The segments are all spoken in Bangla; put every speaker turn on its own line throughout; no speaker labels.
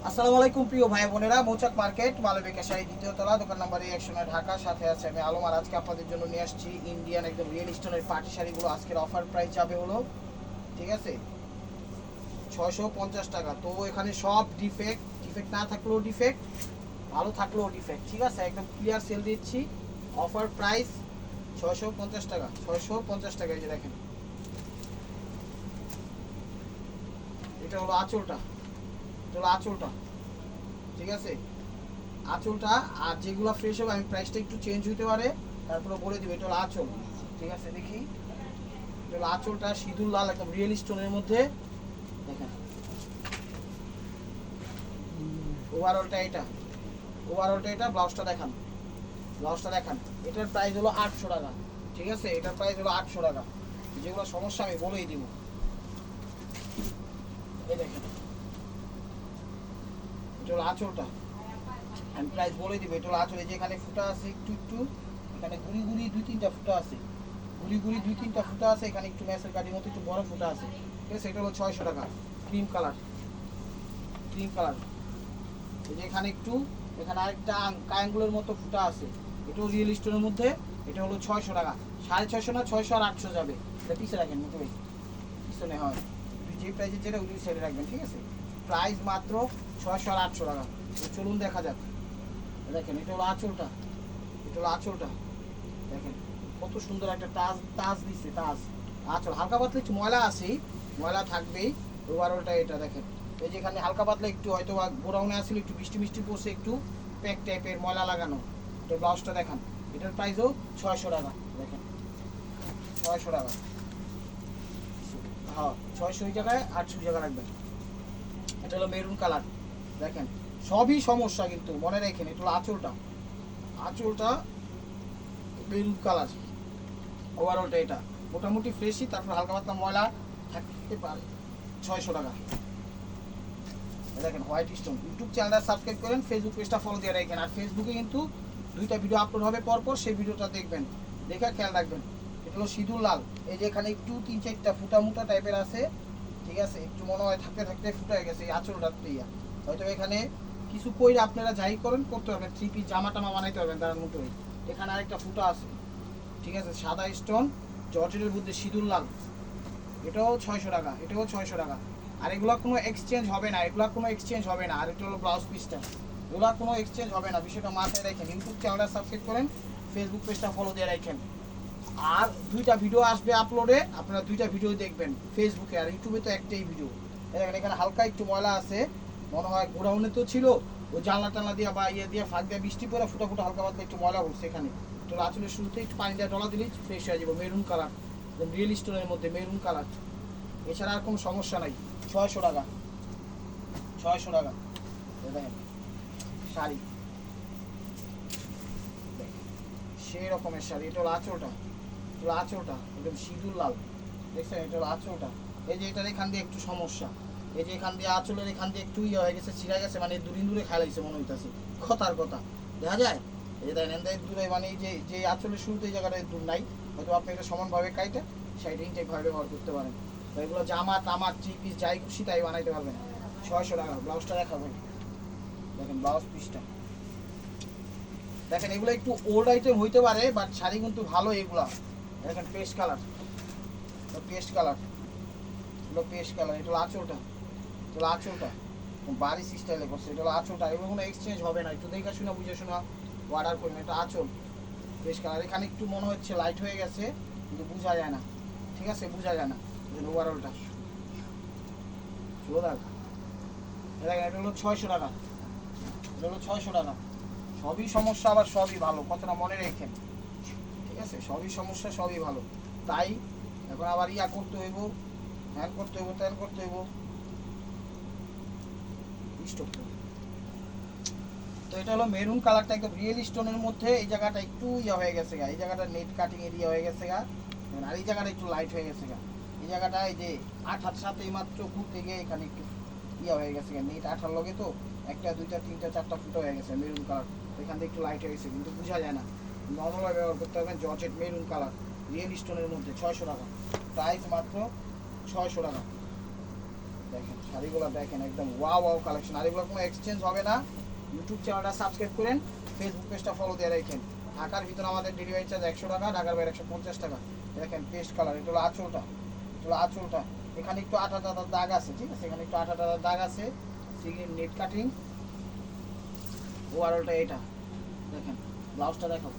আসসালামু আলাইকুম প্রিয় ভাই বোনেরা, মৌচাক মার্কেট মালবিকা শাড়ি দ্বিতীয় তলা, দোকান নাম্বার 109 ঢাকা। সাথে আছে আমি আলম। আর আজকে আপনাদের জন্য নিয়ে আসছি ইন্ডিয়ান একদম রিয়েল স্টোনের পার্টি শাড়িগুলো। আজকের অফার প্রাইস যাবে হলো, ঠিক আছে, 650 টাকা। তো এখানে সব ডিফেক্ট, ডিফেক্ট না থাকলেও ডিফেক্ট, ভালো থাকলেও ডিফেক্ট, ঠিক আছে, একদম ক্লিয়ার সেল দিচ্ছি। অফার প্রাইস 650 টাকা, 650 টাকা। এই যে দেখেন, এটা হলো আঁচলটা, এটা হলো আঁচলটা, ঠিক আছে, আঁচলটা। আর যেগুলো ফ্রেশ হবে আমি প্রাইসটা একটু চেঞ্জ হইতে পারে, তারপরে বলে দিব। এটা হলো আঁচল, ঠিক আছে, দেখি। এটা হলো আঁচলটা, সিঁদুর লাল একদম রিয়েল স্টোনের মধ্যে। দেখেন ওভারঅলটা এটা, ওভারঅলটা এটা। ব্লাউজটা দেখান, ব্লাউজটা দেখান। এটার প্রাইস হলো 800 টাকা, ঠিক আছে, এটার প্রাইস হলো 800 টাকা। যেগুলো সমস্যা আমি বলেই দিব। এই দেখেন, এটা হলো আঁচলটা, আমি প্রাইস বলে দিব। এটা হলো আঁচল। এই যে এখানে ফুটা আছে একটু একটু, এখানে গুড়ি গুড়ি 2-3টা ফুটা আছে, গুড়ি গুড়ি 2-3টা ফুটা আছে। এখানে একটু ম্যাসের কাঠির মতো একটু বড় ফুটা আছে, ঠিক আছে। এটা হলো 600 টাকা, ক্রিম কালার, ক্রিম কালার। এই যে এখানে একটু, এখানে আরেকটা কায়াঙ্গুলের মতো ফুটা আছে, এটাও রিয়েল স্টোনের মধ্যে। এটা হলো 600 টাকা। 650 না, 600 আর 800 যাবে। এটা পিছিয়ে রাখেন, মোটে পিছনে হয়, যে প্রাইসে যেটা ওই সাইডে রাখবেন, ঠিক আছে। প্রাইস মাত্র 600 আর 800 টাকা। চলুন দেখা যাক। দেখেন এটা হলো আঁচলটা, এটা হলো আঁচলটা। দেখেন কত সুন্দর একটা তাজ, তাজ দিচ্ছে, তাজ। আঁচল হালকা পাতলা একটু ময়লা আছেই, ময়লা থাকবেই। ওভারঅলটা এটা দেখেন। এই যে এখানে হালকা পাতলা একটু হয়তো বা গোডাউনে আসলে একটু বৃষ্টি মিষ্টি পড়ছে, একটু প্যাক টাইপের ময়লা লাগানো। তো ব্লাউজটা দেখান। এটার প্রাইসও 600 টাকা। দেখেন 600 টাকা, হ্যাঁ 600 ওই জায়গায়, 800 জায়গা রাখবেন। এটা হলো মেরুন কালার। দেখেন সবই সমস্যা কিন্তু মনে রাখেন। এটা হলো আঁচলটা, আঁচলটা মেরুন কালার। ওভারঅলটা এটা মোটামুটি ফ্রেশই, তারপর হালকা পাতলা ময়লা থাকতে পারে। 600 টাকা। দেখেন হোয়াইট স্টোন। ইউটিউব চ্যানেলটা সাবস্ক্রাইব করেন, ফেসবুক পেজটা ফলো দিয়ে রাখেন। আর ফেসবুকে কিন্তু 2টা ভিডিও আপলোড হবে পরপর, সেই ভিডিওটা দেখবেন, দেখে খেয়াল রাখবেন। এটা হলো সিঁদুর লাল। এই যে এখানে একটু 3-4টা ফুটা মুটা টাইপের আছে, ঠিক আছে, একটু মনে হয় থাকতে থাকতে ফুটা হয়ে গেছে এই আঁচলটাতে। হয়তো এখানে কিছু কইরা আপনারা যাই করেন করতে পারবেন, 3 পিস জামা টামা বানাইতে পারবেন তার মতোই। এখানে আরেকটা ফুটা আছে, ঠিক আছে, সাদা স্টোন, জর্জেটের মধ্যে সিঁদুর লাল। এটাও 600 টাকা, এটাও 600 টাকা। আর এগুলো কোনো এক্সচেঞ্জ হবে না, এগুলো কোনো এক্সচেঞ্জ হবে না। আর এটা হলো ব্লাউজ পিসটা, এগুলো কোনো এক্সচেঞ্জ হবে না, বিষয়টা মাথায় রাখেন। ইউটিউব চ্যানেলটা সাবস্ক্রাইব করেন, ফেসবুক পেজটা ফলো দিয়ে রাখেন। আর 2টা ভিডিও আসবে আপলোডে, আপনারা 2টা ভিডিও দেখবেন ফেসবুকে, আর ইউটিউবে তো একটাই ভিডিও। দেখেন এখানে হালকা একটু ময়লা আছে, মনে হয় গোডাউনে তো ছিল, ওই জানলা টানলা দিয়ে বা ইয়ে দিয়ে ফাঁক দিয়ে বৃষ্টি পরে ফুটা ফুটা হালকা পাতলা একটু ময়লা পড়ছে এখানে। তো আঁচলের শুরুতে একটু পানি দিয়ে ডলা দিলেই ফ্রেশ হয়ে যাবে। মেরুন কালার, রিয়েল স্টোনের মধ্যে মেরুন কালার। এছাড়া আর কোনো সমস্যা নাই। 600 টাকা, 600 টাকা। দেখেন শাড়ি, সেই রকমের শাড়ি। এটা হলো আঁচলটা, এটা হলো আঁচলটা একদম সিঁদুর লাল, দেখছেন, এটা হলো আঁচলটা। এই যে এটার এখান দিয়ে একটু সমস্যা, এই যে এখান দিয়ে আঁচলের এখান দিয়ে একটু ইয়ে হয়ে গেছে, ছিঁড়া গেছে, মানে দূরিন দূরে খাইলাইছে মনে হইতেছে, কথার কথা দেখা যায়। এই যে দেখেন এদের দূরে, মানে যে যে আঁচলের শুরুতে এই জায়গাটা দূর নাই, হয়তো আপনি এটা সমানভাবে কাইটে সাইড ইনটেকভাবে ব্যবহার করতে পারেন। তো এগুলো জামা তামার 3 পিস যাই খুশি তাই বানাইতে পারবেন। 600 টাকা। ব্লাউজটা দেখাবেন, দেখেন ব্লাউজ পিসটা দেখেন। এগুলো একটু ওল্ড আইটেম হইতে পারে, বাট শাড়ি কিন্তু ভালো এগুলা। দেখেন পেস্ট কালার, পেস্ট কালার, এগুলো পেস্ট কালার। এটা হলো আঁচলটা, এটা হলো আঁচলটা, বাড়ি স্টাইলে করছে। এটা হলো আঁচলটা, এগুলো কোনো এক্সচেঞ্জ হবে না। একটু দেখা শোনা বুঝে শোনা অর্ডার করবেন। এটা আঁচল, পেস্ট কালার। এখানে একটু মনে হচ্ছে লাইট হয়ে গেছে, কিন্তু বোঝা যায় না, ঠিক আছে, বোঝা যায় না। ওভারঅলটা দেখেন। এটা হলো 600 টাকা, এটা হলো 600 টাকা। সবই সমস্যা আবার সবই ভালো, কথাটা মনে রেখেন, ঠিক আছে, সবই সমস্যা সবই ভালো। তাই এখন আবার ইয়া করতে হইব, হ্যান করতে হইব, ত্যান করতে হইব, স্টপ। তো এটা হলো মেরুন কালারটা, একদম রিয়েল স্টোনের মধ্যে। এই জায়গাটা একটু ইয়া হয়ে গেছে গা, এই জায়গাটা নেট কাটিং এরিয়া হয়ে গেছে গা, আর এই জায়গাটা একটু লাইট হয়ে গেছে গা। এই জায়গাটা এই যে আঠার সাথে মাত্র ঘুরতে গিয়ে এখানে একটু ইয়া হয়ে গেছে গা, নেট আঠার লগে তো 1টা 2টা 3টা 4টা ফুটো হয়ে গেছে মেরুন কালার। এখান থেকে একটু লাইট হয়ে গেছে, কিন্তু বোঝা যায় না। নর্মালভাবে ব্যবহার করতে হবে। জর্জেট মেরুন কালার, রিয়েল স্টোনের মধ্যে 600 টাকা। প্রাইস মাত্র 600 টাকা, দেখেন শাড়িগুলো দেখেন একদম ওয়াও ওয়াও কালেকশন। আর এগুলো কোনো এক্সচেঞ্জ হবে না। ইউটিউব চ্যানেলটা সাবস্ক্রাইব করেন, ফেসবুক পেজটা ফলো দিয়ে রাখেন। ঢাকার ভিতরে আমাদের ডেলিভারি চার্জ 100 টাকা, ঢাকার বাইরে 150 টাকা। দেখেন পেস্ট কালার, এটা হলো আঁচলটা, এটা হলো আঁচলটা। এখানে একটু আঠা টাটার দাগ আছে, ঠিক আছে, এখানে একটু আঠা টাটার দাগ আছে। সিগিন নেট কাটিং, ওভারঅলটা এটা দেখেন। ব্লাউজটা দেখো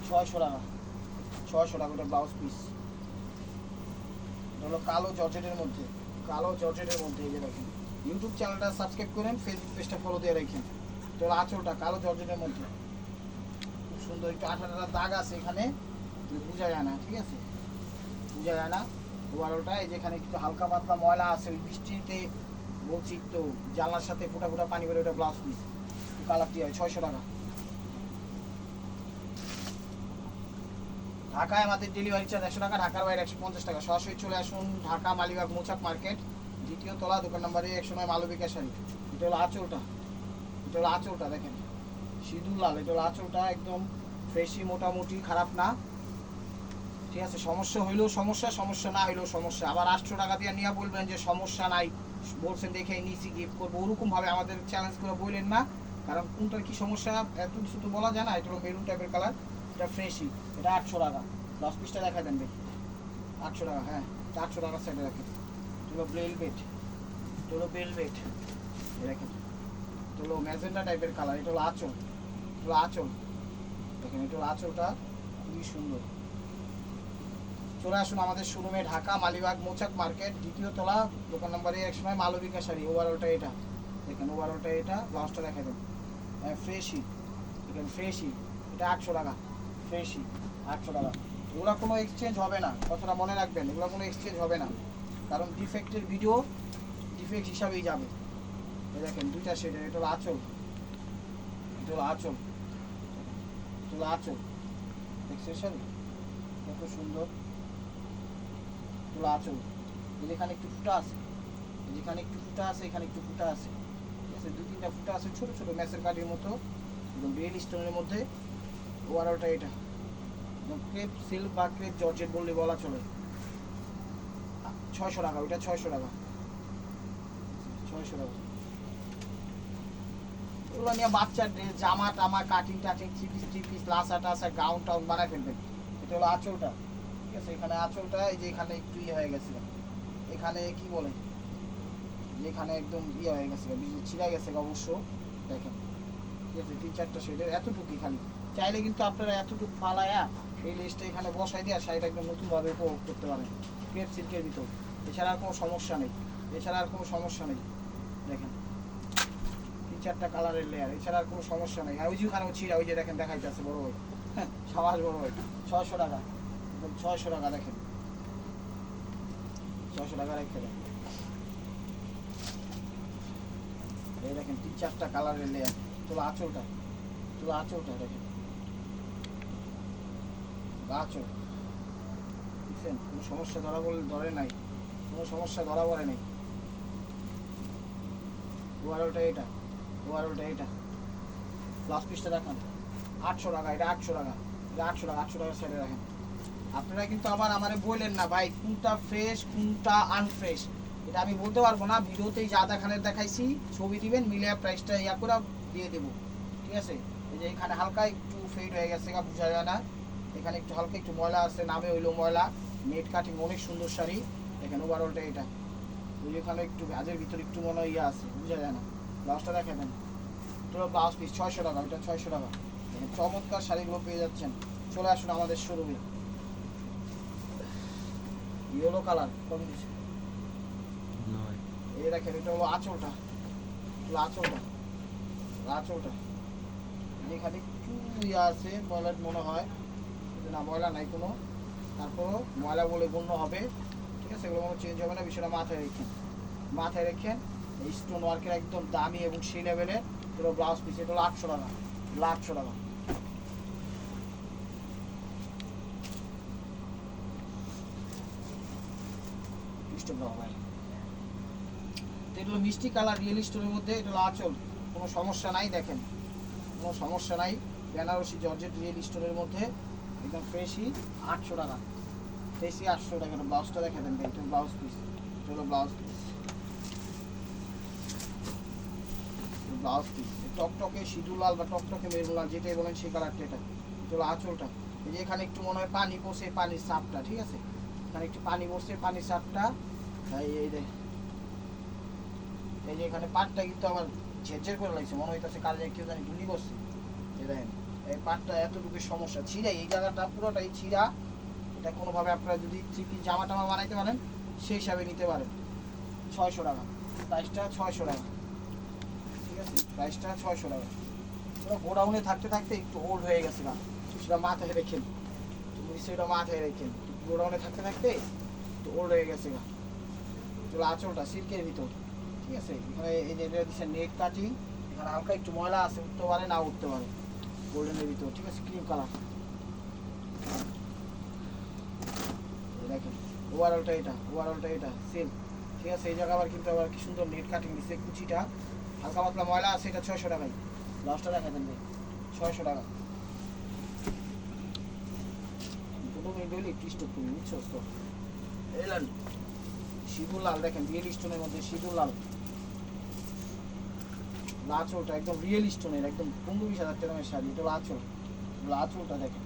600 টাকা, 600 টাকা ওটা ব্লাউজ পিস। এটা হলো কালো জর্জেটের মধ্যে, কালো জর্জেটের মধ্যে। এই যে দেখেন ইউটিউব চ্যানেলটা সাবস্ক্রাইব করেন, ফেসবুক পেজটা ফলো দিয়ে রাখেন। এটা হলো আঁচলটা কালো জর্জেটের মধ্যে, খুব সুন্দর। একটু আঠা টাটার দাগ আছে এখানে, বোঝা যায় না, ঠিক আছে, বোঝা যায় না। ওভারঅলটা এই যে এখানে একটু হালকা পাতলা ময়লা আছে, ওই বৃষ্টিতে বলছি তো জানলার সাথে ফোটা ফোটা পানি বেরোয়, ওটা ব্লাউজ পিস। কালারটি হয় 600 টাকা। ঢাকায় আমাদের ডেলিভারি চার্জ 100 টাকা, ঢাকার বাইরে 150 টাকা। সরাসরি চলে আসুন ঢাকা মালিবাগ মৌচাক মার্কেট, দ্বিতীয় তলা, দোকান নাম্বারে 109, মালবিকা শাড়ি। এটা হলো আঁচলটা, এটা হলো আঁচলটা দেখেন সিঁদুর লাল। এটা হলো আঁচলটা, একদম ফ্রেশি, মোটামুটি খারাপ না, ঠিক আছে। সমস্যা হইলেও সমস্যা, সমস্যা না হইলেও সমস্যা। আবার 800 টাকা দিয়ে নিয়ে বলবেন যে সমস্যা নাই, বলছেন দেখে নিচে গিফট করবো, ওরকমভাবে আমাদের চ্যালেঞ্জ করে বললেন না। কারণ কোনটার কি সমস্যা এত কিছু তো বলা যায় না। এটা হলো মেরুন টাইপের কালার, এটা ফ্রেশই, এটা 800 টাকা। 10 পিসটা দেখা দেন দেখি, 800 টাকা, হ্যাঁ 800 টাকার সাইডে রাখেন। এটা হলো বেলভেট, এটা হলো বেলভেট, দেখেন এটা হলো ম্যাজেন্ডা টাইপের কালার। এটা হলো আঁচল, এটা হলো আঁচল দেখেন, এটা হলো আঁচলটা, খুবই সুন্দর। চলে আসুন আমাদের শোরুমে, ঢাকা মালিবাগ মৌচাক মার্কেট, দ্বিতীয় তলা, দোকান নাম্বারে 109, মালবিকা শাড়ি। ওভারঅলটা এটা দেখেন, ওভারঅলটা এটা। ব্লাউজটা দেখা দেন, হ্যাঁ ফ্রেশই, দেখেন ফ্রেশই, এটা 800 টাকা, ফ্রেশই 800 টাকা। এগুলো কোনো এক্সচেঞ্জ হবে না, কথাটা মনে রাখবেন, এগুলো কোনো এক্সচেঞ্জ হবে না। কারণ ডিফেক্টের ভিডিও ডিফেক্ট হিসাবেই যাবে। এই দেখেন দুইটা শেডের, এটা হলো আঁচল, এটা হলো আঁচল, এটা হলো আঁচল, দেখছেন কত সুন্দর। আঁচল যেখানে একটু ফুটা আছে, যেখানে একটু ফুটা আছে, এখানে একটু ফুটা আছে, ঠিক আছে, 2-3টা ফুটা আছে ছোট ছোট ম্যাচের কাঠির মতো, একদম রিয়েল স্টোনের মধ্যে। ওভারঅলটা এটা ক্রেপ সিল্ক বা ক্রেপ জর্জেট বললে বলা চলে। 600 টাকা, ওইটা 600 টাকা, 600 টাকা। এগুলো নিয়ে বাচ্চার ড্রেস, জামা টামা, কাটিং টাটিং, থ্রি পিস, লাসা টাসা, গাউন টাউন বানায় ফেলবেন। এটা হলো আঁচলটা, ঠিক আছে। এখানে আঁচলটা এই যে এখানে একটু ইয়ে হয়ে গেছে, এখানে কি বলে, এখানে একদম ইয়ে হয়ে গেছে, ছিঁড়া গেছে অবশ্য, দেখেন, ঠিক আছে। 3-4টা শেডের এতটুকুই খালি। চাইলে কিন্তু আপনারা এতটুকু ফালায়া এই লিস্টে এখানে বসাই দিয়ে শাড়িটা একদম নতুনভাবে উপভোগ করতে পারেন, ক্রেপ সিল্কের ভিতর। এছাড়া আর কোনো সমস্যা নেই, এছাড়া আর কোনো সমস্যা নেই। দেখেন 3-4টা কালারের লেয়ার, এছাড়া আর কোনো সমস্যা নেই। আর ওই যে ওখানে ছিঁড়া, ওই যে দেখেন দেখাইতেছে বড় ভাই, হ্যাঁ সাবাস বড় ভাই। 600 টাকা, 600 টাকা দেখেন, 600 টাকা রেখে দেন। এই দেখেন 3-4টা কালারের লেয়ার। তোলা আঁচলটা, তোলা আঁচলটা দেখেন, আঁচল দেখছেন, কোনো সমস্যা ধরে নাই, কোনো সমস্যা ধরা পড়ে নাই। ওভারঅলটা এটা, ওভারঅলটা এটা। লাস্ট পিসটা দেখান, 800 টাকা, এটা 800 টাকা, এটা 800 টাকা, 800 টাকার সাইডে রাখেন। আপনারা কিন্তু আবার আমারে বললেন না ভাই কোনটা ফ্রেশ কোনটা আনফ্রেশ, এটা আমি বলতে পারবো না। ভিডিওতেই যা দেখানের দেখাইছি, ছবি দিবেন, মিলে প্রাইসটা ইয়া করে দিয়ে দেবো, ঠিক আছে। এই যে এখানে হালকা একটু ফেড হয়ে গেছে, বোঝা যায় না। এখানে একটু হালকা একটু ময়লা আছে, নামে হইলো ময়লা। নেট কাটিং, অনেক সুন্দর শাড়ি। এখানে ওভারঅলটা এটা, ওই এখানে একটু ভাজের ভিতরে একটু মনে হয় ইয়ে আছে, বোঝা যায় না। ব্লাউজটা দেখে দেন, তো ব্লাউজ পিস 600 টাকা, ওইটা 600 টাকা। চমৎকার শাড়িগুলো পেয়ে যাচ্ছেন, চলে আসুন আমাদের শোরুমে। ইয়েলো কালার কম দিচ্ছে, এই দেখেন এটা হলো আঁচলটা, আঁচলটা, আঁচলটা। এখানে একটু ইয়ে আছে ময়লা মনে হয়, না ময়লা নাই কোনো, তারপরও ময়লা বলে গণ্য হবে, ঠিক আছে। এগুলো কোনো চেঞ্জ হবে না, বিষয়টা মাথায় রেখেন, মাথায় রেখেন। এই স্টোন ওয়ার্কের একদম দামি এবং সেই লেভেলের। এগুলো ব্লাউজ পিস, এটা হলো 800 টাকা, 800 টাকা। এগুলো মিষ্টি কালার রিয়েল স্টোনের মধ্যে, এটা হলো আঁচল, কোনো সমস্যা নাই, দেখেন কোনো সমস্যা নাই। বেনারসি জর্জেট রিয়েল স্টোনের মধ্যে, একদম ফ্রেশই, 800 টাকা, ফ্রেশই 800 টাকা। ব্লাউজটা দেখা দেন, এটা ব্লাউজ পিস, এটা হলো ব্লাউজ পিস। ব্লাউজ পিস, টকটকে সিঁদুর লাল বা টকটকে মেরুন লাল যেটাই বলেন সেই কালারটা এটা। এটা হলো আঁচলটা। এই যে এখানে একটু মনে হয় পানি পড়ছে, পানির সাপটা, ঠিক আছে, এখানে একটু পানি পড়ছে, পানির সাপটা। এই যে এখানে পাটটা কিন্তু আবার ঝেরঝের করে লাগছে, মনে হইতেছে কাজে কেউ জানি গুলি করছে। এই দেখেন এই পাটটা এতটুকু সমস্যা, ছিঁড়া এই জায়গাটা পুরোটাই ছিঁড়া। এটা কোনোভাবে আপনারা যদি থ্রি পিস জামা টামা বানাইতে পারেন সেই হিসাবে নিতে পারেন। 600 টাকা প্রাইসটা, 600 টাকা, ঠিক আছে, প্রাইসটা 600 টাকা। ওরা গোডাউনে থাকতে থাকতে একটু ওল্ড হয়ে গেছে না, সেটা মাথায় রেখেন, সেটা মাথায় রেখেন, গোডাউনে থাকতে থাকতে একটু ওল্ড হয়ে গেছে না। এগুলো আঁচলটা সিল্কের ভিতর, ঠিক আছে। এখানে এই যে দিচ্ছে নেট কাটিং, এখানে হালকা একটু ময়লা আছে, উঠতে পারে না উঠতে পারে, গোল্ডেনের ভিতর, ঠিক আছে, ক্রিম কালার। দেখেন ওভারঅলটা এটা, ওভারঅলটা এটা সেম, ঠিক আছে। এই জায়গা আবার কিন্তু আবার কি সুন্দর নেট কাটিং দিচ্ছে, কুচিটা হালকা পাতলা ময়লা আছে, এটা 600 টাকায়। লাস্টটা দেখা দেন ভাই, 600 টাকা। দুটো মিনিট হইলে একটু স্টপ করবি, বুঝছো তো। এলেন সিঁদুর লাল, দেখেন রিয়েল স্টোনের মধ্যে সিঁদুর লাল, আঁচলটা একদম রিয়েল স্টোনের, একদম 15-20 হাজার টাকার শাড়ি। এটা আঁচল, আঁচলটা দেখেন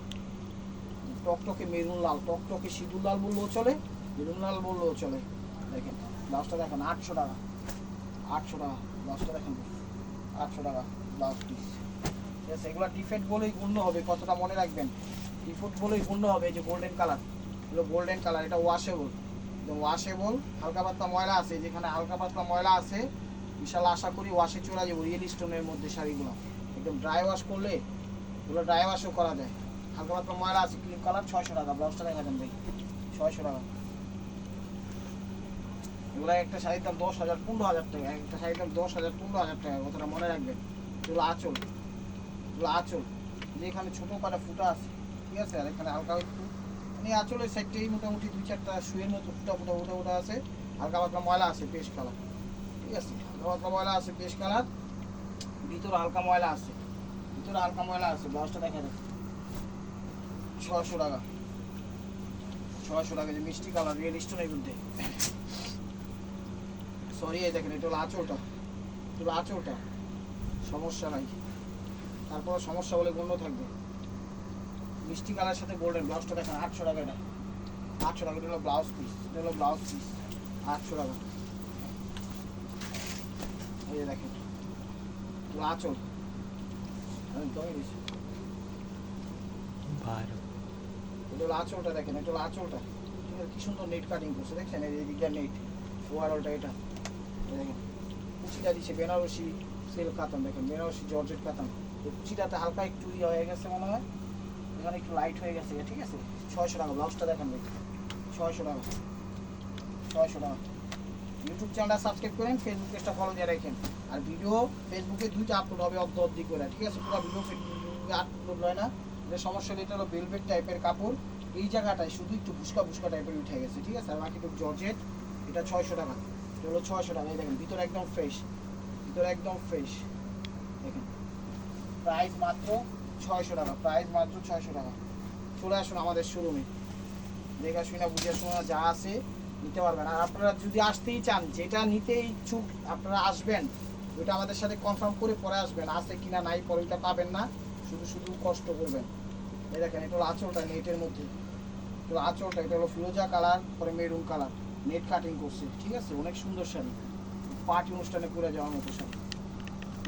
টকটকে মেরুন লাল, টকটকে সিঁদুর লাল বললেও চলে, মেরুন লাল বললেও চলে। দেখেন ব্লাউজটা দেখেন 800 টাকা, 800 টাকা ব্লাউজটা দেখেন, 800 টাকা ব্লাউজ পিস, ঠিক আছে। এগুলো ডিফেক্ট বলেই গণ্য হবে, কতটা মনে রাখবেন, ডিফেক্ট বলেই গণ্য হবে। এই যে গোল্ডেন কালার, এগুলো গোল্ডেন কালার, এটা ওয়াশেবল, ওয়াশেবল। হালকা পাতলা ময়লা আছে, যেখানে হালকা পাতলা ময়লা আছে বিশাল আশা করি ওয়াশে চলে যাবো। রিয়েল স্টোনের মধ্যে শাড়িগুলো একদম ড্রাই ওয়াশ করলে এগুলো ড্রাই ওয়াশও করা যায়। হালকা পাতলা ময়লা আছে, ক্রিম কালার, 600 টাকা ব্লাউজটা দেখা দেন ভাই, 600 টাকা। এগুলো একটা শাড়ির দাম 10,000 15,000 টাকা, একটা শাড়ির দাম 10,000 15,000 টাকা, কথাটা মনে রাখবেন। এগুলো আঁচল, এগুলো আঁচল, যেখানে ছোটো কটা ফুটা আছে, ঠিক আছে, আর এখানে হালকা একটু মানে আঁচলের সাইডটাই মোটামুটি 2-4টা শুয়ের মতো ফুটা ফুটা ফুটা ফুটা আছে, হালকা পাতলা ময়লা আছে, পেস্ট কালার, ঠিক আছে, হালকা পাতলা ময়লা আছে, পেস্ট কালার, ভিতরে হালকা ময়লা আছে, ভিতরে হালকা ময়লা আছে। ব্লাউজটা দেখা যাচ্ছে 600 টাকা, 600 টাকা। যে মিষ্টি কালার রিয়েল স্টোনের মধ্যে, সরি এই দেখেন এটা হলো আঁচলটা, এটা হলো আঁচলটা, সমস্যা নাই, তারপর সমস্যা বলে গণ্য থাকবে। মিষ্টি কালার সাথে গোল্ডেন, ব্লাউজটা দেখেন 800 টাকা, এটা 800 টাকা, এটা হলো ব্লাউজ পিস, এটা হলো ব্লাউজ পিস 800 টাকা। এই যে দেখেন এগুলো আঁচল, এটা হলো আঁচলটা, দেখেন এটা হলো আঁচলটা, ঠিক আছে, কি সুন্দর নেট কাটিং করছে দেখছেন, এই দিকটা নেট, ওভারঅলটা এটা দেখেন। কুচিটা দিচ্ছে বেনারসি সিল্ক কাতান, দেখেন বেনারসি জর্জেট কাতান, কুচিটাতে হালকা একটু ইয়ে হয়ে গেছে মনে হয়, এখানে একটু লাইট হয়ে গেছে, ঠিক আছে। 600 টাকা ব্লাউজটা দেখেন ভাই, 600 টাকা, 600 টাকা। ইউটিউব চ্যানেলটা সাবস্ক্রাইব করেন, ফেসবুক পেজটা ফলো দিয়ে রাখেন। আর ভিডিও ফেসবুকে 2টা আপলোড হবে অর্ধ করে, ঠিক আছে, পুরো ভিডিও ফেসবুকে আপলোড হয় না। এটা সমস্যা, এটা হলো ভেলভেট টাইপের কাপড়, এই জায়গাটায় শুধু একটু ভুসকা টাইপের উঠে গেছে, ঠিক আছে, আর বাকি একটু জর্জেট। এটা 600 টাকা, এটা হলো 600 টাকা। এই দেখেন ভিতরে একদম ফ্রেশ, ভিতরে একদম ফ্রেশ, দেখেন প্রাইস মাত্র 600 টাকা, প্রাইস মাত্র 600 টাকা। চলে আসুন আমাদের শোরুমে, দেখা শুনে বুঝে শোনা যা আছে নিতে পারবেন। আর আপনারা যদি আসতেই চান, যেটা নিতে ইচ্ছুক আপনারা আসবেন, ওইটা আমাদের সাথে কনফার্ম করে পরে আসবেন, আছে কিনা নাই পরে ওইটা পাবেন না, শুধু কষ্ট করবেন। এই দেখেন এটা হলো আঁচলটা নেটের মধ্যে, তো আঁচলটা এটা হলো ফিরোজা কালার, পরে মেরুন কালার, নেট কাটিং করছে, ঠিক আছে, অনেক সুন্দর শাড়ি, পার্টি অনুষ্ঠানে পরে যাওয়ার মতো শাড়ি।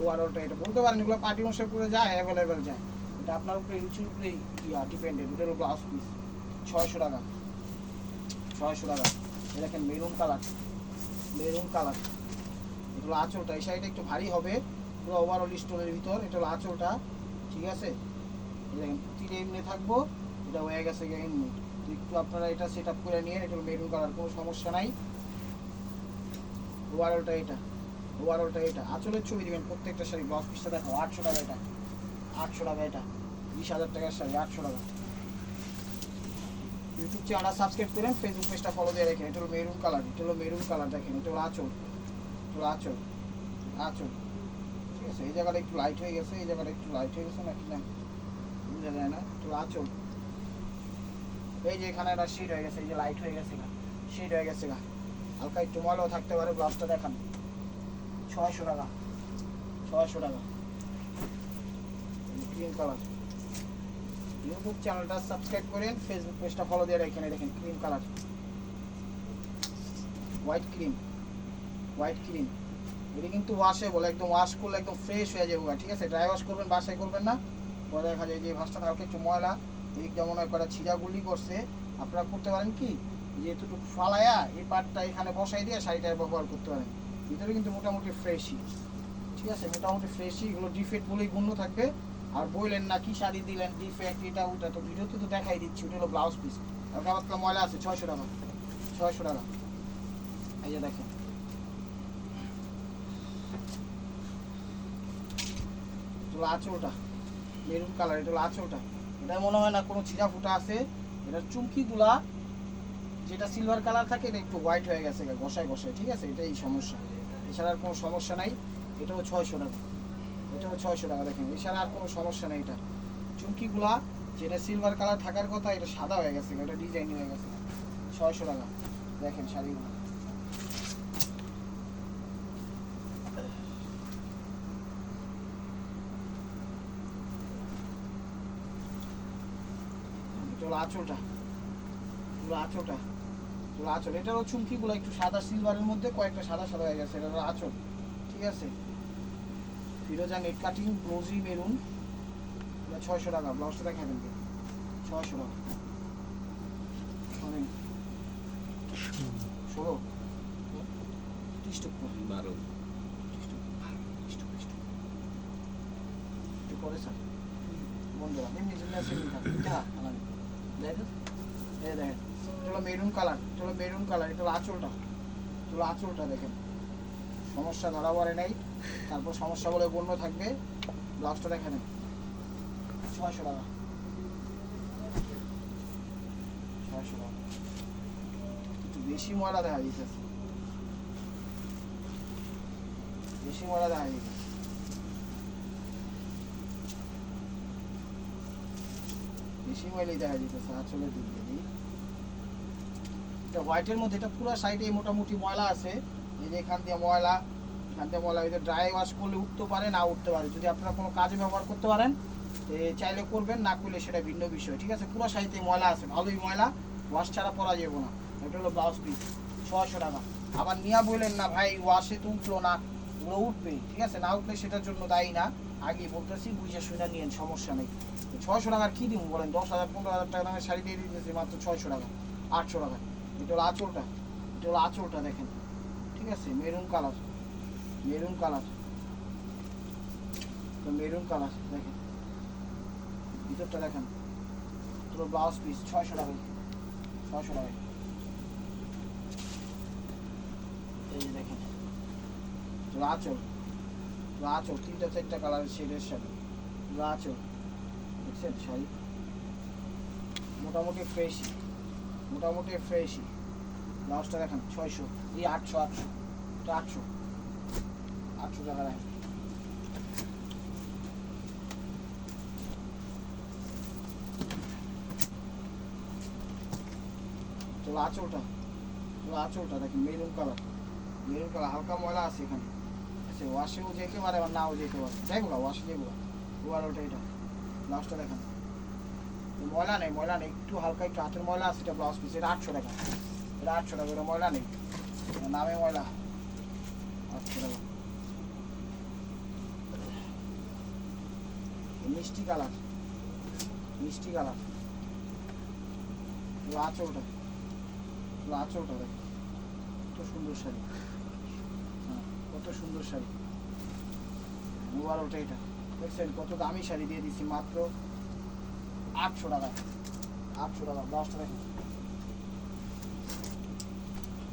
ওভারঅলটা এটা বলতে পারেন এগুলো পার্টি অনুষ্ঠানে পরে যায়, অ্যাভেলেবেল যায়, এটা আপনার উপরে রুচির উপরেই ডিপেন্ডেন্ট। এটা হলো ব্লাউজ পিস 600 টাকা, 600 টাকা। এই দেখেন মেরুন কালার, মেরুন কালার, এগুলো আঁচলটা, এই শাড়িটা একটু ভারী হবে, পুরো ওভারঅল স্টোনের ভিতর, এটা হলো আঁচলটা, ঠিক আছে। দেখেন পুঁতিটা এমনি থাকবো, এটা হয়ে গেছে এমনি, একটু আপনারা এটা সেট আপ করে নিয়ে, এটা মেরুন কালার, কোনো সমস্যা নাই। ওভারঅলটা এটা, ওভারঅলটা এটা, আঁচলের ছবি দেবেন প্রত্যেকটা শাড়ি। ব্লাউজ পিসটা দেখো 800 টাকা, এটা 800 টাকা, এটা 20,000 টাকার শাড়ি 800 টাকা। ইউটিউব চ্যানেলটা সাবস্ক্রাইব করেন, ফেসবুক পেজটা ফলো দিয়ে রাখেন। এটা হলো মেরুন কালার, এটা হলো মেরুন কালার, দেখেন এটা হলো আঁচল, এটা হলো আঁচল, আঁচল, ঠিক আছে। এই জায়গাটা একটু লাইট হয়ে গেছে, এই জায়গাটা একটু লাইট হয়ে গেছে নাকি না বোঝা যায় না, এটা হলো আঁচল। এই যে এখানে একটা শেড হয়ে গেছে, এই যে লাইট হয়ে গেছে না, শেড হয়ে গেছে না, হালকা একটু ময়লাও থাকতে পারে। ব্লাউজটা দেখান 600 টাকা, 600 টাকা। Cream colour. ইউটিউব চ্যানেলটা সাবস্ক্রাইব করেন, ফেসবুক পেজটা ফলো দিয়ে রাখেন। দেখেন cream colour, white cream, white cream. এটা কিন্তু ওয়াশেবল, একদম ওয়াশ করলে একদম ফ্রেশ হয়ে যাবে। ঠিক আছে, ড্রাই ওয়াশ করবেন, বাসায় করবেন না, পরে দেখা যায় যে ভাঁজটা কালকে একটু ময়লা এই যেমন করা ছিঁড়াগুলি করছে। আপনারা করতে পারেন কি, যে এতটুকু ফালায়া এই পাটটা এখানে বসাই দিয়ে শাড়িটা ব্যবহার করতে পারেন। ভিতরে কিন্তু মোটামুটি ফ্রেশই। ঠিক আছে, মোটামুটি ফ্রেশই। এগুলো ডিফেক্ট বলেই গণ্য থাকবে। আর বললেন না কি শাড়ি দিলেন ডিফেক্ট, এটা ওটা তো ভিডিওতে তো দেখাই দিচ্ছি। ওটা হলো ব্লাউজ পিস। হালকা পাতলা ময়লা আছে, 600 টাকা। 600 টাকা। এই যে দেখেন, আঁচলটা মেরুন কালার, এটা হলো আঁচলটা। এটা মনে হয় না কোনো ছিঁড়া ফুটা আছে। এটার চুমকিগুলা যেটা সিলভার কালার থাকে এটা একটু হোয়াইট হয়ে গেছে ঘষায় ঘষায়। ঠিক আছে, এটাই সমস্যা, এছাড়া আর কোনো সমস্যা নাই। এটাও 600 টাকা। এটাও 600 টাকা। দেখেন, এছাড়া আর কোনো সমস্যা নেই। এটা চুমকিগুলা যেটা সিলভার কালার থাকার কথা এটা সাদা হয়ে গেছে, এটা ডিজাইন হয়ে গেছে। 600 টাকা। দেখেন শাড়িগুলো, আঁচলটা, আঁচলটা, আঁচল। এটারও চুমকিগুলো একটু সাদা সিলভারের মধ্যে কয়েকটা সাদা সাদা হয়ে গেছে। এটা আঁচল। ঠিক আছে, ফিরোজা নেট কাটিং রোজি মেরুন, 600 টাকা। ব্লাউজটা দেখাবেন, 600 টাকা। ষোলো 30 টাকা, 12 করে স্যার বন্ধুরা এমনি জন্য দেখেন। এই দেখেন, এটা হলো মেরুন কালার, এটা হলো মেরুন কালার। এটা হলো আঁচলটা, এটা হলো আঁচলটা। দেখেন, সমস্যা ধরা পড়ে নাই, তারপর সমস্যা বলে গণ্য থাকবে। ব্লাউজটা দেখে নেন, 600 টাকা। 600 টাকা। একটু বেশি ময়লা দেখা যেতেছে, বেশি ময়লা দেখা যেতেছে। বেশি ময়লাই দেখা যেতেছে আঁচলের দিক দিয়ে। এটা হোয়াইটের মধ্যে, এটা পুরো সাইডে মোটামুটি ময়লা আছে। এই যে এখান দিয়ে ময়লা, এখান দিয়ে ময়লা। এটা ড্রাই ওয়াশ করলে উঠতে পারে, না উঠতে পারে। যদি আপনারা কোনো কাজে ব্যবহার করতে পারেন চাইলে করবেন, না করলে সেটা ভিন্ন বিষয়। ঠিক আছে, পুরো সাইডে ময়লা আছে, ভালোই ময়লা, ওয়াশ ছাড়া পরা যাবে না। এটা হলো ব্লাউজ পিস, 600 টাকা। আবার নিয়া বললেন না ভাই ওয়াশে তো উঠলো না, ওগুলো উঠবে। ঠিক আছে, না উঠলে সেটার জন্য দায়ী না, আগেই বলতেছি, বুঝে শুনে নিয়েন, সমস্যা নেই। 600 টাকার কী দিব বলেন, 10,000 15,000 টাকা দামের শাড়ি দিয়ে দিতেছি মাত্র 600 টাকা, 800 টাকা। এটা হলো আঁচলটা, এটা হলো আঁচলটা। দেখেন, ঠিক আছে, maroon colour, maroon colour, maroon colour. দেখেন ভিতরটা দেখেন, পুরো ব্লাউজ পিস 600 টাকা, 600 টাকা। এই যে দেখেন, আঁচল, আঁচল 3টা 4টা কালারের শেডের শাড়ি, আঁচল। দেখছেন শাড়ি মোটামুটি ফ্রেশই, মোটামুটি ফ্রেশই। ব্লাউজটা দেখেন 600, এই 800, 800, এটা 800, 800 টাকা। দেখেন তো আঁচলটা, তো আঁচলটা দেখেন মেরুন কালার, মেরুন কালার। হালকা ময়লা আছে এখানে, আচ্ছা ওয়াশেও যেতে পারে আবার নাও যেতে পারে, যেগুলো ওয়াশে যেগুলো ওয়ার ওটা। এটা ব্লাউজটা দেখেন, ময়লা নেই, ময়লা নেই, একটু হালকা একটু হাতের ময়লা আছে। এটা ব্লাউজ পিস, এটা 800 টাকা, এটা 800 টাকা। এটা ময়লা নেই, নামে ময়লা, 800 টাকা। মিষ্টি কালার, মিষ্টি কালার, আঁচলটা, আঁচলটা দেখেন কত সুন্দর শাড়ি, হ্যাঁ কত সুন্দর শাড়ি। মোবাইল ওটা, এটা দেখছেন কত দামি শাড়ি দিয়ে দিচ্ছি মাত্র 800 টাকা, 800 টাকা। ব্লাউজটা দেখেন।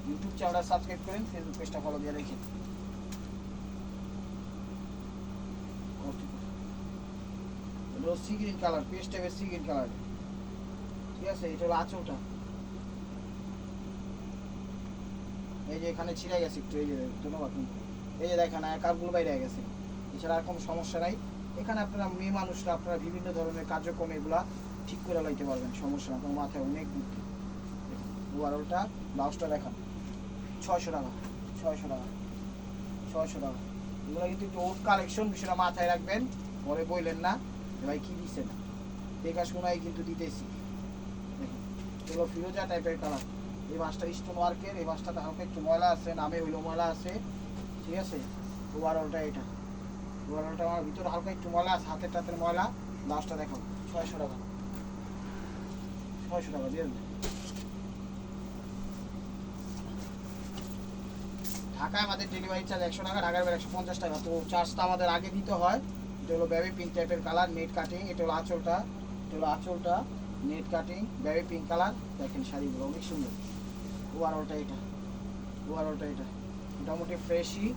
ইউটিউব চ্যানেলটা সাবস্ক্রাইব করেন, ফেসবুক পেজটা ফলো দিয়ে রাখেন। এটা সি গ্রিন কালার, পেস্ট টাইপের সি গ্রিন কালার। ঠিক আছে, এটা হলো আঁচলটা। এই যে এখানে ছিঁড়ে গেছে একটু, এই যে ধন্যবাদ। এই যে দেখেন কাপগুলো বাইরে গেছে, এছাড়া আর কোনো সমস্যা নাই। এখানে আপনারা মেয়ে মানুষরা আপনারা বিভিন্ন ধরনের কার্যক্রম এগুলা ঠিক করে লাইতে পারবেন, সমস্যা না। আপনার মাথায় অনেক বুদ্ধি। ওভারঅলটা ব্লাউজটা দেখান, 600 টাকা, 600 টাকা, 600 টাকা। এগুলো কিন্তু একটু ওল্ড কালেকশন, বিষয়টা মাথায় রাখবেন, পরে বললেন না ভাই কি দিছে না, দেখা শোনাই কিন্তু দিতেছি। দেখুন এগুলো ফিরোজা টাইপের কালার। এই মাছটা স্টোন ওয়ার্কের, এই মাছটাতে হালকা একটু ময়লা আছে, নামে হইলো ময়লা আছে, ঠিক আছে। ওভারঅলটা এটা, ওভারঅলটা আমার ভিতরে হালকা একটু ময়লা আছে, হাতের টাতের ময়লা। লাস্টটা দেখো 600 টাকা, 600 টাকা দিয়ে দেন। ঢাকায় আমাদের ডেলিভারি চার্জ 100 টাকা, ঢাকার বাইরে 150 টাকা। তো চার্জটা আমাদের আগে দিতে হয়। এটা হলো বেবি পিঙ্ক টাইপের কালার, নেট কাটিং। এটা হলো আঁচলটা, এটা হলো আঁচলটা, net cutting, baby pink colour. দেখেন শাড়িগুলো অনেক সুন্দর। ওভারঅলটা এটা, ওভারঅলটা এটা মোটামুটি ফ্রেশই।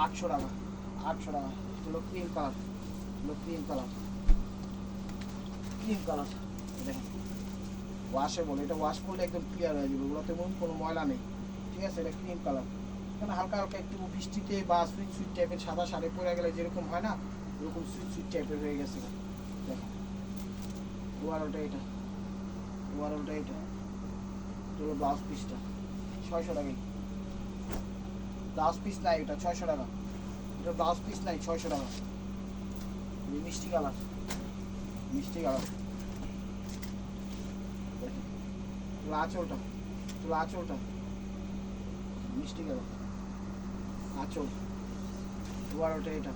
800 টাকা, 800 টাকা। এটা হলো ক্রিম কালার, হলো ক্রিম কালার, ক্রিম কালার। দেখেন ওয়াশে বলে, এটা ওয়াশ করলে একদম ক্লিয়ার হয়ে যাবে, ওগুলোতে কোনো ময়লা নেই, ঠিক আছে। এটা ক্রিম কালার, এখানে হালকা হালকা একটু বৃষ্টিতে বা সুইট সুইট টাইপের সাদা শাড়ি পরে গেলে যেরকম হয় না, এরকম সুইট সুইট টাইপের হয়ে গেছে। দেখো ওভারঅলটা এটা, ওভারঅলটা এটা। এটা হলো ব্লাউজ পিসটা, 600 টাকাই। ব্লাউজ পিস নাই এটা, 600 টাকা। এটা ব্লাউজ পিস নাই, 600 টাকা। মিষ্টি কালার, মিষ্টি কালার। তুলা আঁচলটা, তুলা আঁচলটা মিষ্টি কালার, আঁচল। ওভারঅলটা এটা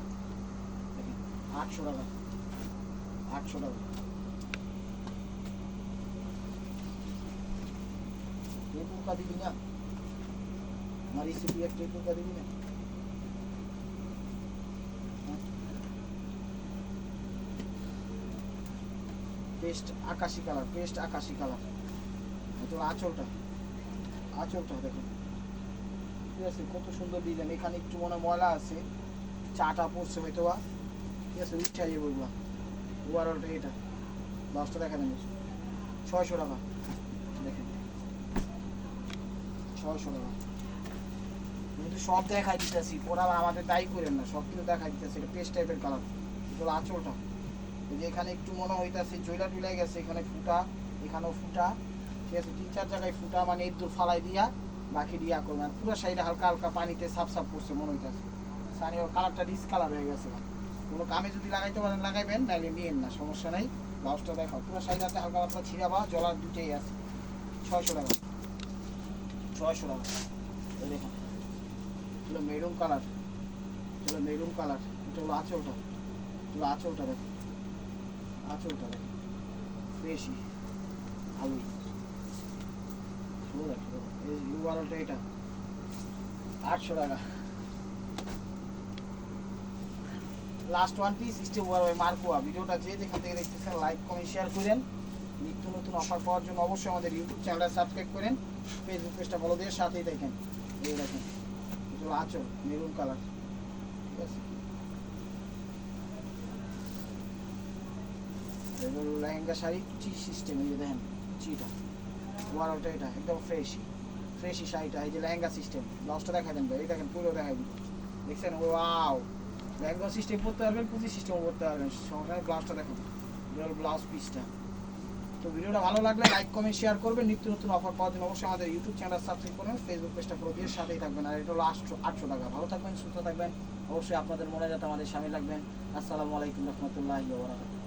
দেখেন 800 টাকা, 800 টাকা। টেপুকা দিবি না আমার রেসিপি, এক টেপুকা দিবি না। পেস্ট আকাশি কালার, পেস্ট আকাশি কালার। এটা আঁচলটা, আঁচলটা দেখুন, ঠিক আছে। কত সুন্দর ডিজাইন। এখানে একটু মনে ময়লা আছে, চাটা পড়ছে হয়তো বা, ঠিক আছে, উঠে যাবে ওইগুলো। ওভারঅলটা এটা, দশটা দেখা দেন 600 টাকা। দেখেন 600 টাকা। কিন্তু সব দেখাই দিতেছি, পরে আবার আমাদের দায়ী করেন না, সব কিন্তু দেখাই দিতেছি। এটা পেস্ট টাইপের কালার, এগুলো আঁচলটা। এই যে এখানে একটু মনে হইতেছে জয়লা টুইলা গেছে, এখানে ফুটা, এখানেও ফুটা, ঠিক আছে। 3-4 জায়গায় ফুটা, মানে একটু ফালাই দিয়া বাকি দিয়া করবেন। আর পুরো সাইডে হালকা হালকা পানিতে সাফ সাফ করছে মনে হইতেছে। সানিও কালারটা ডিস কালার হয়ে গেছে। কোনো কামে যদি লাগাইতে পারেন লাগাইবেন, নাইলে নিয়েন না, সমস্যা নেই। ব্লাউজটা দেখাও, পুরো সাইডাতে হালকা পাতলা ছিঁড়া বা জলার দুটোই আছে। 600 টাকা, 600 টাকা। এই দেখুন এগুলো মেরুন কালার, এগুলো মেরুন কালার। এটা হলো আঁচলটা, এগুলো আঁচলটা দেখুন, আঁচলটা দেখুন বেশি ভালোই সুন্দর। এই ইউআরএলটা এটা 800 টাকা। লাস্ট ওয়ান পিস স্টে মার্কোয়া। ভিডিওটা যে যেখান থেকে দেখতেছেন লাইক কমেন্ট শেয়ার করেন। নিত্য নতুন অফার পাওয়ার জন্য অবশ্যই আমাদের ইউটিউব চ্যানেলটা সাবস্ক্রাইব করেন, ফেসবুক পেজটা ফলো দিয়ে সাথেই দেখেন। এই দেখেন এটা আঁচল মেরুন কালার, ঠিক আছে। এগুলো লেহেঙ্গা শাড়ি চি সিস্টেম, এই যে দেখেন চিটা। ওয়ারটা এটা একদম ফ্রেশই শাড়িটা। এই যে লেহেঙ্গা সিস্টেম। ব্লাউজটা দেখা দেন ভাই, এই দেখেন পুরো দেখা দিন, দেখছেন। ওয়াও, লেহেঙ্গা সিস্টেম পড়তে পারবেন, পুঁজি সিস্টেমও পড়তে পারবেন। সঙ্গে ব্লাউজটা দেখুন, ব্লাউজ পিসটা। তো ভিডিওটা ভালো লাগলে লাইক কমেন্ট শেয়ার করবেন। নিত্য নতুন অফার পাওয়ার জন্য অবশ্যই আমাদের ইউটিউব চ্যানেল সাবস্ক্রাইব করবেন, ফেসবুক পেজটা ফলো দিয়ে সাথেই থাকবেন। আর এটা হলো 800 টাকা। ভালো থাকবেন, সুস্থ থাকবেন, অবশ্যই আপনাদের মনে যাতে আমাদের সামিল রাখবেন। আসসালামু আলাইকুম রহমতুল্লাহি ওয়া বারাকাতুহু।